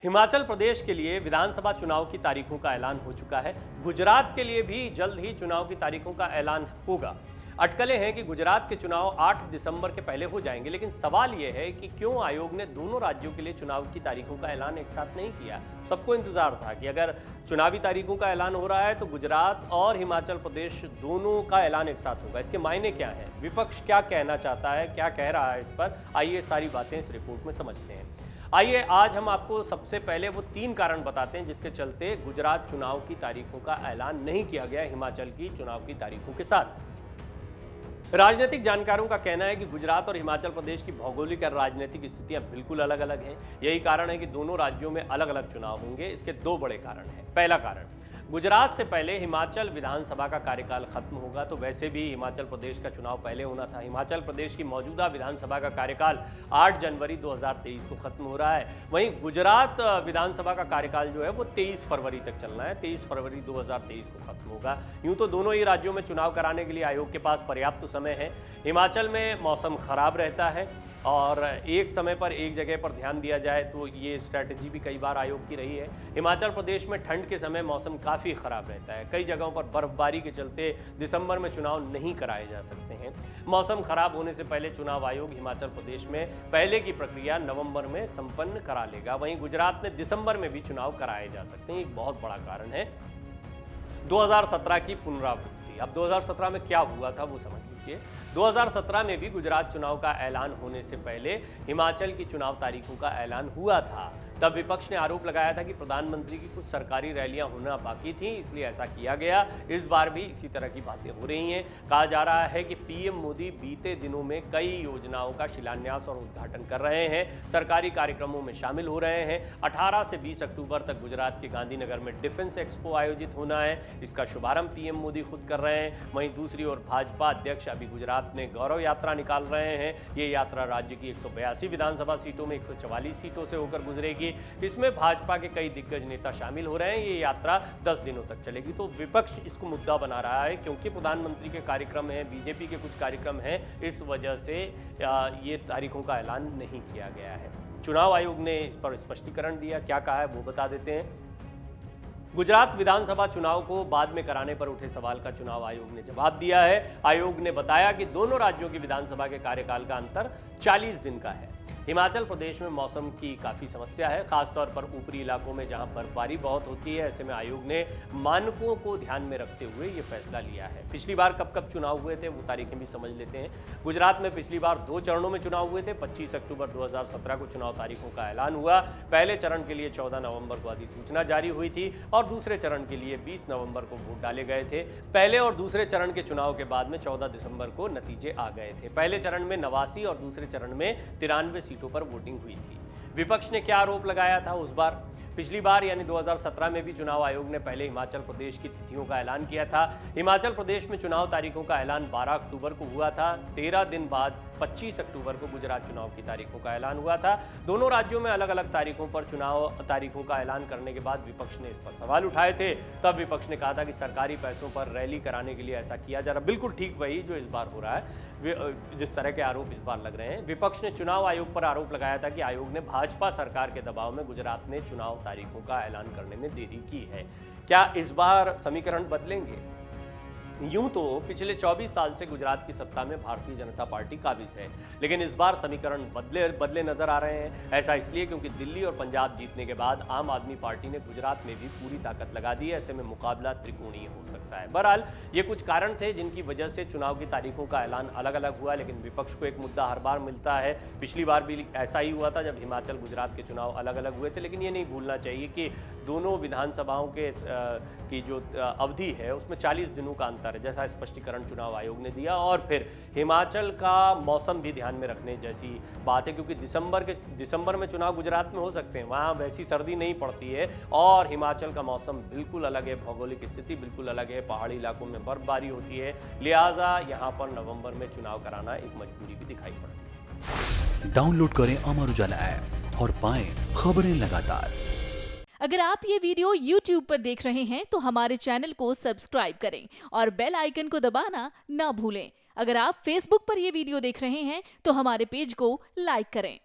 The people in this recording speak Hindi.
हिमाचल प्रदेश के लिए विधानसभा चुनाव की तारीखों का ऐलान हो चुका है। गुजरात के लिए भी जल्द ही चुनाव की तारीखों का ऐलान होगा। अटकलें हैं कि गुजरात के चुनाव 8 दिसंबर के पहले हो जाएंगे, लेकिन सवाल यह है कि क्यों आयोग ने दोनों राज्यों के लिए चुनाव की तारीखों का ऐलान एक साथ नहीं किया। सबको इंतजार था कि अगर चुनावी तारीखों का ऐलान हो रहा है तो गुजरात और हिमाचल प्रदेश दोनों का ऐलान एक साथ होगा। इसके मायने क्या हैं, विपक्ष क्या कहना चाहता है, क्या कह रहा है इस पर, आइए सारी बातें इस रिपोर्ट में समझते हैं। आइए आज हम आपको सबसे पहले वो 3 कारण बताते हैं जिसके चलते गुजरात चुनाव की तारीखों का ऐलान नहीं किया गया हिमाचल की चुनाव की तारीखों के साथ। राजनीतिक जानकारों का कहना है कि गुजरात और हिमाचल प्रदेश की भौगोलिक और राजनीतिक स्थितियां बिल्कुल अलग अलग हैं। यही कारण है कि दोनों राज्यों में अलग अलग चुनाव होंगे। इसके 2 बड़े कारण हैं। पहला कारण, गुजरात से पहले हिमाचल विधानसभा का कार्यकाल खत्म होगा, तो वैसे भी हिमाचल प्रदेश का चुनाव पहले होना था। हिमाचल प्रदेश की मौजूदा विधानसभा का कार्यकाल 8 जनवरी 2023 को खत्म हो रहा है। वहीं गुजरात विधानसभा का कार्यकाल जो है वो 23 फरवरी तक चलना है। 23 फरवरी 2023 को खत्म होगा। यूं तो दोनों ही राज्यों में चुनाव कराने के लिए आयोग के पास पर्याप्त समय है। हिमाचल में मौसम खराब रहता है और एक समय पर एक जगह पर ध्यान दिया जाए तो ये स्ट्रैटेजी भी कई बार आयोग की रही है। हिमाचल प्रदेश में ठंड के समय मौसम काफ़ी ख़राब रहता है। कई जगहों पर बर्फबारी के चलते दिसंबर में चुनाव नहीं कराए जा सकते हैं। मौसम खराब होने से पहले चुनाव आयोग हिमाचल प्रदेश में पहले की प्रक्रिया नवंबर में संपन्न करा लेगा। वहीं गुजरात में दिसंबर में भी चुनाव कराए जा सकते हैं। एक बहुत बड़ा कारण है 2017 की पुनरावृत्ति। अब 2017 में क्या हुआ था वो समझ लीजिए। 2017 में भी गुजरात चुनाव का ऐलान होने से पहले हिमाचल की चुनाव तारीखों का ऐलान हुआ था। तब विपक्ष ने आरोप लगाया था कि प्रधानमंत्री की कुछ सरकारी रैलियां होना बाकी थी, इसलिए ऐसा किया गया। इस बार भी इसी तरह की बातें हो रही हैं। कहा जा रहा है कि पीएम मोदी बीते दिनों में कई योजनाओं का शिलान्यास और उद्घाटन कर रहे हैं, सरकारी कार्यक्रमों में शामिल हो रहे हैं। 18 से 20 अक्टूबर तक गुजरात के गांधीनगर में डिफेंस एक्सपो आयोजित होना है। इसका शुभारंभ पीएम मोदी खुद कर रहे हैं। वहीं दूसरी ओर भाजपा अध्यक्ष अभी गुजरात में गौरव यात्रा निकाल रहे हैं। ये यात्रा राज्य की 182 विधानसभा सीटों में 144 सीटों से होकर गुजरेगी। इसमें भाजपा के कई दिग्गज नेता शामिल हो रहे हैं। ये यात्रा 10 दिनों तक चलेगी। तो विपक्ष इसको मुद्दा बना रहा है क्योंकि प्रधानमंत्री के कार्यक्रम हैं, बीजेपी के कुछ कार्यक्रम हैं, इस वजह से ये तारीखों का ऐलान नहीं किया गया है। चुनाव आयोग ने इस पर स्पष्टीकरण दिया, क्या कहा है वो बता देते हैं। गुजरात विधानसभा चुनाव को बाद में कराने पर उठे सवाल का चुनाव आयोग ने जवाब दिया है। आयोग ने बताया कि दोनों राज्यों की विधानसभा के कार्यकाल का अंतर 40 दिन का है। हिमाचल प्रदेश में मौसम की काफ़ी समस्या है, खासतौर पर ऊपरी इलाकों में जहां बर्फबारी बहुत होती है। ऐसे में आयोग ने मानकों को ध्यान में रखते हुए ये फैसला लिया है। पिछली बार कब कब चुनाव हुए थे वो तारीखें भी समझ लेते हैं। गुजरात में पिछली बार 2 चरणों में चुनाव हुए थे। 25 अक्टूबर 2017 को चुनाव तारीखों का ऐलान हुआ। पहले चरण के लिए 14 नवंबर को अधिसूचना जारी हुई थी और दूसरे चरण के लिए 20 नवंबर को वोट डाले गए थे। पहले और दूसरे चरण के चुनाव के बाद में 14 दिसंबर को नतीजे आ गए थे। पहले चरण में 89 और दूसरे चरण में 93 सीटों पर वोटिंग हुई थी। विपक्ष ने क्या आरोप लगाया था उस बार? पिछली बार यानी 2017 में भी चुनाव आयोग ने पहले हिमाचल प्रदेश की तिथियों का ऐलान किया था। हिमाचल प्रदेश में चुनाव तारीखों का ऐलान 12 अक्टूबर को हुआ था। 13 दिन बाद 25 अक्टूबर को गुजरात चुनाव की तारीखों का ऐलान हुआ था। दोनों राज्यों में अलग अलग तारीखों पर चुनाव तारीखों का ऐलान करने के बाद विपक्ष ने इस पर सवाल उठाए थे। तब विपक्ष ने कहा था कि सरकारी पैसों पर रैली कराने के लिए ऐसा किया जा रहा है। बिल्कुल ठीक वही जो इस बार हो रहा है, जिस तरह के आरोप इस बार लग रहे हैं। विपक्ष ने चुनाव आयोग पर आरोप लगाया था कि आयोग ने भाजपा सरकार के दबाव में गुजरात में चुनाव तारीखों का ऐलान करने में देरी की है। क्या इस बार समीकरण बदलेंगे? यूं तो पिछले 24 साल से गुजरात की सत्ता में भारतीय जनता पार्टी काबिज है, लेकिन इस बार समीकरण बदले नजर आ रहे हैं। ऐसा इसलिए क्योंकि दिल्ली और पंजाब जीतने के बाद आम आदमी पार्टी ने गुजरात में भी पूरी ताकत लगा दी है। ऐसे में मुकाबला त्रिकोणीय हो सकता है। बहरहाल ये कुछ कारण थे जिनकी वजह से चुनाव की तारीखों का ऐलान अलग अलग हुआ, लेकिन विपक्ष को एक मुद्दा हर बार मिलता है। पिछली बार भी ऐसा ही हुआ था जब हिमाचल गुजरात के चुनाव अलग अलग हुए थे। लेकिन ये नहीं भूलना चाहिए कि दोनों विधानसभाओं के की जो अवधि है उसमें 40 दिनों का अंतर है, जैसा स्पष्टीकरण चुनाव आयोग ने दिया। और फिर हिमाचल का मौसम भी ध्यान में रखने जैसी बात है, क्योंकि दिसंबर में चुनाव गुजरात में हो सकते हैं, वहाँ वैसी सर्दी नहीं पड़ती है। और हिमाचल का मौसम बिल्कुल अलग है, भौगोलिक स्थिति बिल्कुल अलग है, पहाड़ी इलाकों में बर्फबारी होती है। लिहाजा यहाँ पर नवंबर में चुनाव कराना एक मजबूरी भी दिखाई पड़ती है। डाउनलोड करें अमर उजाला ऐप और पाएं खबरें लगातार। अगर आप ये वीडियो YouTube पर देख रहे हैं तो हमारे चैनल को सब्सक्राइब करें और बेल आइकन को दबाना ना भूलें। अगर आप Facebook पर ये वीडियो देख रहे हैं तो हमारे पेज को लाइक करें।